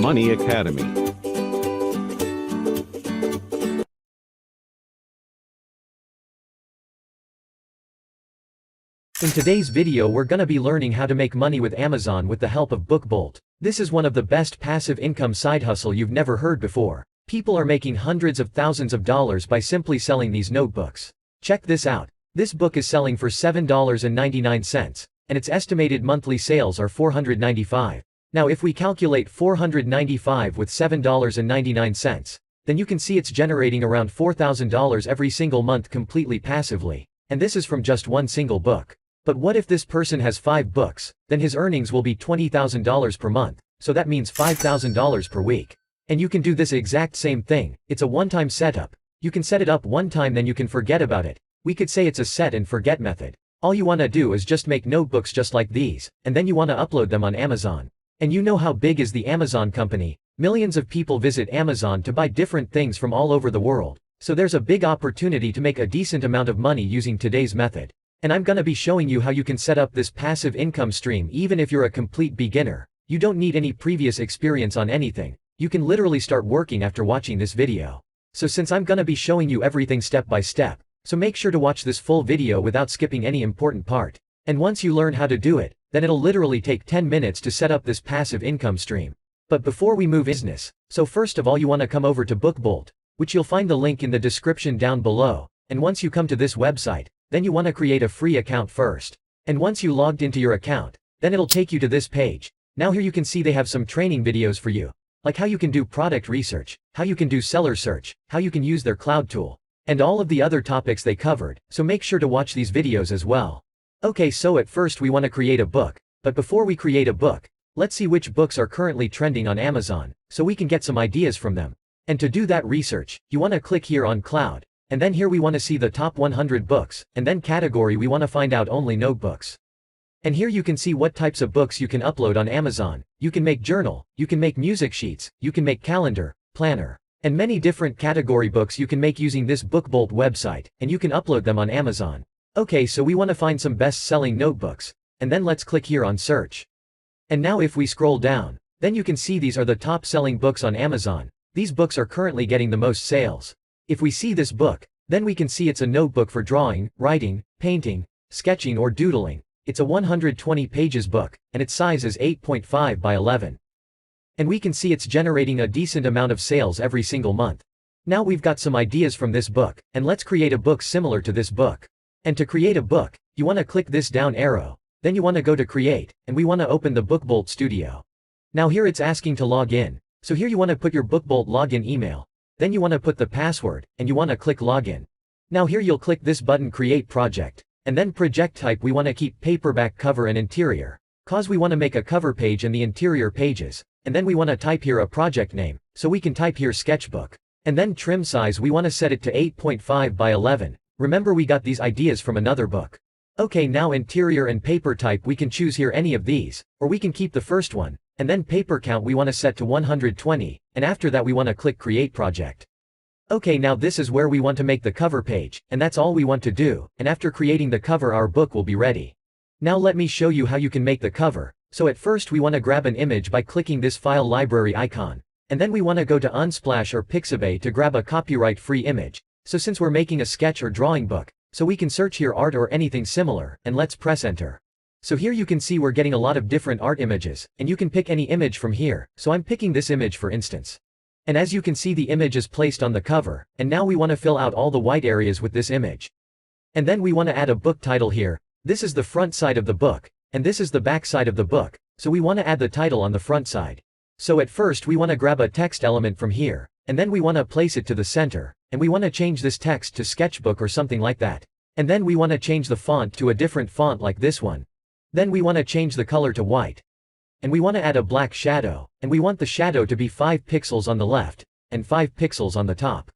Money Academy. In today's video we're gonna be learning how to make money with Amazon with the help of BookBolt. This is one of the best passive income side hustle you've never heard before. People are making hundreds of thousands of dollars by simply selling these notebooks. Check this out. This book is selling for $7.99, and its estimated monthly sales are $495. Now if we calculate $495 with $7.99, then you can see it's generating around $4,000 every single month completely passively. And this is from just one single book. But what if this person has 5 books? Then his earnings will be $20,000 per month, so that means $5,000 per week. And you can do this exact same thing. It's a one-time setup. You can set it up one time, then you can forget about it. We could say it's a set and forget method. All you want to do is just make notebooks just like these, and then you want to upload them on Amazon. And you know how big is the Amazon company? Millions of people visit Amazon to buy different things from all over the world. So there's a big opportunity to make a decent amount of money using today's method. And I'm gonna be showing you how you can set up this passive income stream even if you're a complete beginner. You don't need any previous experience on anything. You can literally start working after watching this video. So since I'm gonna be showing you everything step by step, so make sure to watch this full video without skipping any important part. And once you learn how to do it, then it'll literally take 10 minutes to set up this passive income stream. But before we move business, so first of all you want to come over to BookBolt, which you'll find the link in the description down below. And once you come to this website, then you want to create a free account first. And once you logged into your account, then it'll take you to this page. Now here you can see they have some training videos for you, like how you can do product research, how you can do seller search, how you can use their cloud tool, and all of the other topics they covered, so make sure to watch these videos as well. Okay, so at first we want to create a book, but before we create a book, let's see which books are currently trending on Amazon, so we can get some ideas from them. And to do that research, you want to click here on cloud, and then here we want to see the top 100 books, and then category we want to find out only notebooks. And here you can see what types of books you can upload on Amazon. You can make journal, you can make music sheets, you can make calendar, planner, and many different category books you can make using this BookBolt website, and you can upload them on Amazon. Okay, so we want to find some best-selling notebooks, and then let's click here on search. And now if we scroll down, then you can see these are the top-selling books on Amazon. These books are currently getting the most sales. If we see this book, then we can see it's a notebook for drawing, writing, painting, sketching or doodling. It's a 120 pages book, and its size is 8.5 by 11. And we can see it's generating a decent amount of sales every single month. Now we've got some ideas from this book, and let's create a book similar to this book. And to create a book, you want to click this down arrow, then you want to go to create, and we want to open the BookBolt Studio. Now here it's asking to log in, so here you want to put your BookBolt login email, then you want to put the password, and you want to click login. Now here you'll click this button create project, and then project type we want to keep paperback cover and interior, cause we want to make a cover page and the interior pages. And then we want to type here a project name, so we can type here sketchbook. And then trim size we want to set it to 8.5 by 11. Remember we got these ideas from another book. Okay, now interior and paper type we can choose here any of these, or we can keep the first one. And then paper count we want to set to 120, and after that we want to click create project. Okay, now this is where we want to make the cover page, and that's all we want to do, and after creating the cover our book will be ready. Now let me show you how you can make the cover. So at first we want to grab an image by clicking this file library icon, and then we want to go to Unsplash or Pixabay to grab a copyright-free image. So since we're making a sketch or drawing book, so we can search here art or anything similar, and let's press enter. So here you can see we're getting a lot of different art images, and you can pick any image from here, so I'm picking this image for instance. And as you can see the image is placed on the cover, and now we want to fill out all the white areas with this image. And then we want to add a book title here. This is the front side of the book, and this is the back side of the book, so we want to add the title on the front side. So at first we want to grab a text element from here, and then we want to place it to the center, and we want to change this text to sketchbook or something like that. And then we want to change the font to a different font like this one. Then we want to change the color to white. And we want to add a black shadow, and we want the shadow to be 5 pixels on the left, and 5 pixels on the top.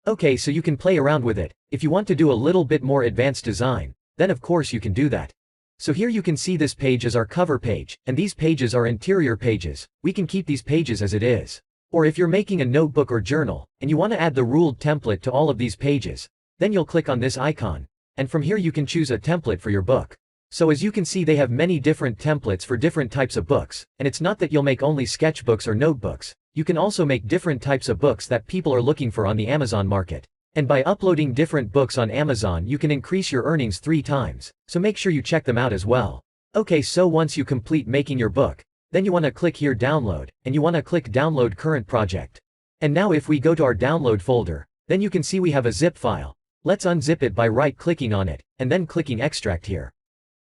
Okay, so you can play around with it. If you want to do a little bit more advanced design, then of course you can do that. So here you can see this page is our cover page, and these pages are interior pages. We can keep these pages as it is. Or if you're making a notebook or journal, and you want to add the ruled template to all of these pages, then you'll click on this icon, and from here you can choose a template for your book. So as you can see, they have many different templates for different types of books, and it's not that you'll make only sketchbooks or notebooks. You can also make different types of books that people are looking for on the Amazon market. And by uploading different books on Amazon, you can increase your earnings 3 times, so make sure you check them out as well. Okay, so once you complete making your book, then you want to click here download, and you want to click download current project. And now if we go to our download folder, then you can see we have a zip file. Let's unzip it by right-clicking on it, and then clicking extract here.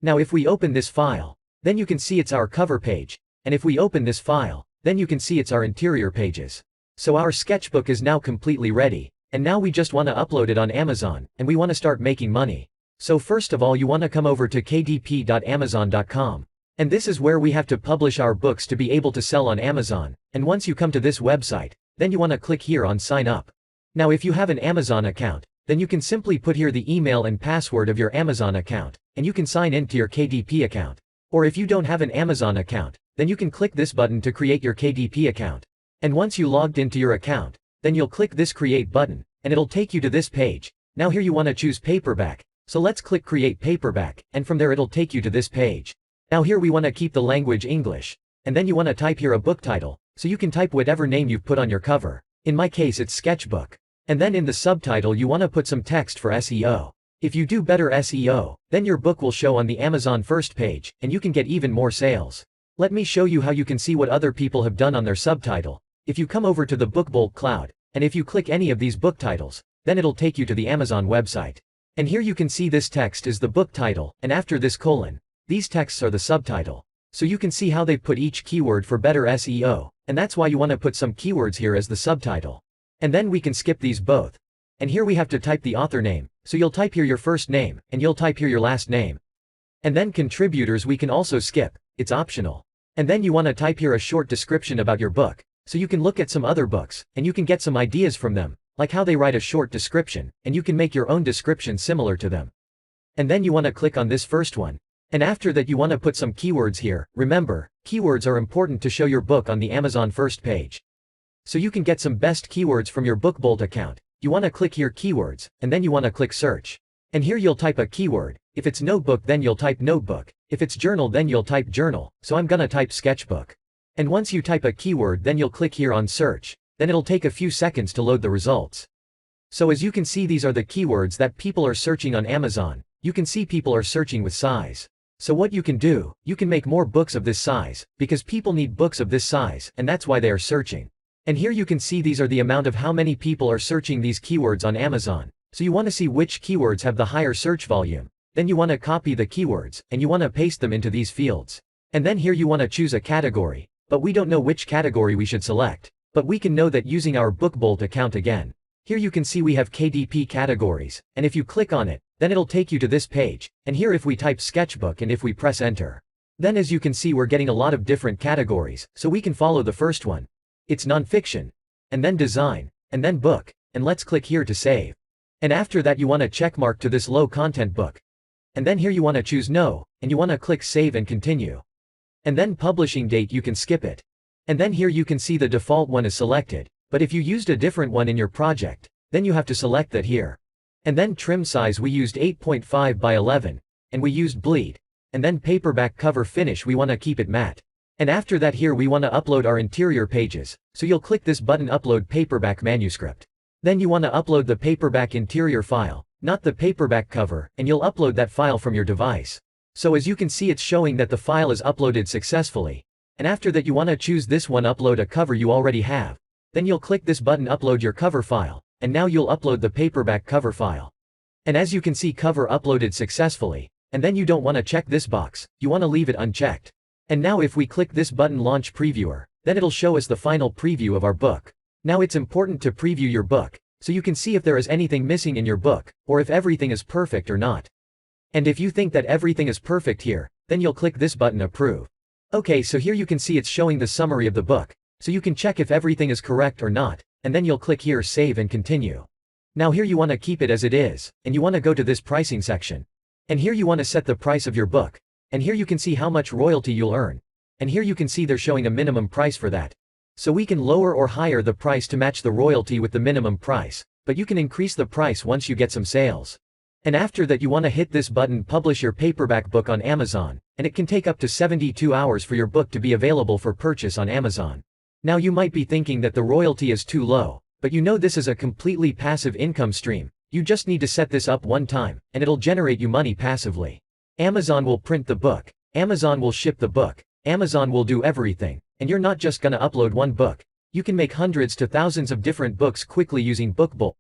Now if we open this file, then you can see it's our cover page, and if we open this file, then you can see it's our interior pages. So our sketchbook is now completely ready, and now we just want to upload it on Amazon, and we want to start making money. So first of all, you want to come over to kdp.amazon.com. And this is where we have to publish our books to be able to sell on Amazon, and once you come to this website, then you want to click here on sign up. Now if you have an Amazon account, then you can simply put here the email and password of your Amazon account, and you can sign in to your KDP account. Or if you don't have an Amazon account, then you can click this button to create your KDP account. And once you logged into your account, then you'll click this create button, and it'll take you to this page. Now here you want to choose paperback, so let's click create paperback, and from there it'll take you to this page. Now here we want to keep the language English, and then you want to type here a book title, so you can type whatever name you've put on your cover. In my case it's sketchbook. And then in the subtitle you want to put some text for SEO. If you do better SEO, then your book will show on the Amazon first page, and you can get even more sales. Let me show you how you can see what other people have done on their subtitle. If you come over to the BookBolt cloud, and if you click any of these book titles, then it'll take you to the Amazon website. And here you can see this text is the book title, and after this colon, these texts are the subtitle. So you can see how they've put each keyword for better SEO, and that's why you want to put some keywords here as the subtitle. And then we can skip these both. And here we have to type the author name, so you'll type here your first name, and you'll type here your last name. And then contributors we can also skip, it's optional. And then you want to type here a short description about your book, so you can look at some other books, and you can get some ideas from them, like how they write a short description, and you can make your own description similar to them. And then you want to click on this first one. And after that you want to put some keywords here. Remember, keywords are important to show your book on the Amazon first page. So you can get some best keywords from your BookBolt account. You want to click here keywords, and then you want to click search. And here you'll type a keyword. If it's notebook then you'll type notebook. If it's journal then you'll type journal, so I'm gonna type sketchbook. And once you type a keyword then you'll click here on search. Then it'll take a few seconds to load the results. So as you can see, these are the keywords that people are searching on Amazon. You can see people are searching with size. So what you can do, you can make more books of this size, because people need books of this size, and that's why they are searching. And here you can see these are the amount of how many people are searching these keywords on Amazon. So you want to see which keywords have the higher search volume. Then you want to copy the keywords, and you want to paste them into these fields. And then here you want to choose a category, but we don't know which category we should select. But we can know that using our BookBolt account again. Here you can see we have KDP categories, and if you click on it, then it'll take you to this page. And here if we type sketchbook and if we press enter, then as you can see we're getting a lot of different categories, so we can follow the first one. It's nonfiction, and then design, and then book, and let's click here to save. And after that you want to check mark to this low content book. And then here you want to choose no, and you want to click save and continue. And then publishing date you can skip it. And then here you can see the default one is selected, but if you used a different one in your project, then you have to select that here. And then trim size we used 8.5 by 11, and we used bleed. And then paperback cover finish we want to keep it matte. And after that here we want to upload our interior pages, so you'll click this button upload paperback manuscript. Then you want to upload the paperback interior file, not the paperback cover, and you'll upload that file from your device. So as you can see it's showing that the file is uploaded successfully. And after that you want to choose this one upload a cover you already have. Then you'll click this button upload your cover file, and now you'll upload the paperback cover file. And as you can see cover uploaded successfully, and then you don't want to check this box, you want to leave it unchecked. And now if we click this button launch previewer, then it'll show us the final preview of our book. Now it's important to preview your book, so you can see if there is anything missing in your book, or if everything is perfect or not. And if you think that everything is perfect here, then you'll click this button approve. Okay, so here you can see it's showing the summary of the book, so you can check if everything is correct or not, and then you'll click here save and continue. Now here you want to keep it as it is, and you want to go to this pricing section. And here you want to set the price of your book. And here you can see how much royalty you'll earn. And here you can see they're showing a minimum price for that. So we can lower or higher the price to match the royalty with the minimum price, but you can increase the price once you get some sales. And after that you want to hit this button, publish your paperback book on Amazon, and it can take up to 72 hours for your book to be available for purchase on Amazon. Now you might be thinking that the royalty is too low, but you know this is a completely passive income stream. You just need to set this up one time, and it'll generate you money passively. Amazon will print the book, Amazon will ship the book, Amazon will do everything, and you're not just gonna upload one book. You can make hundreds to thousands of different books quickly using BookBolt.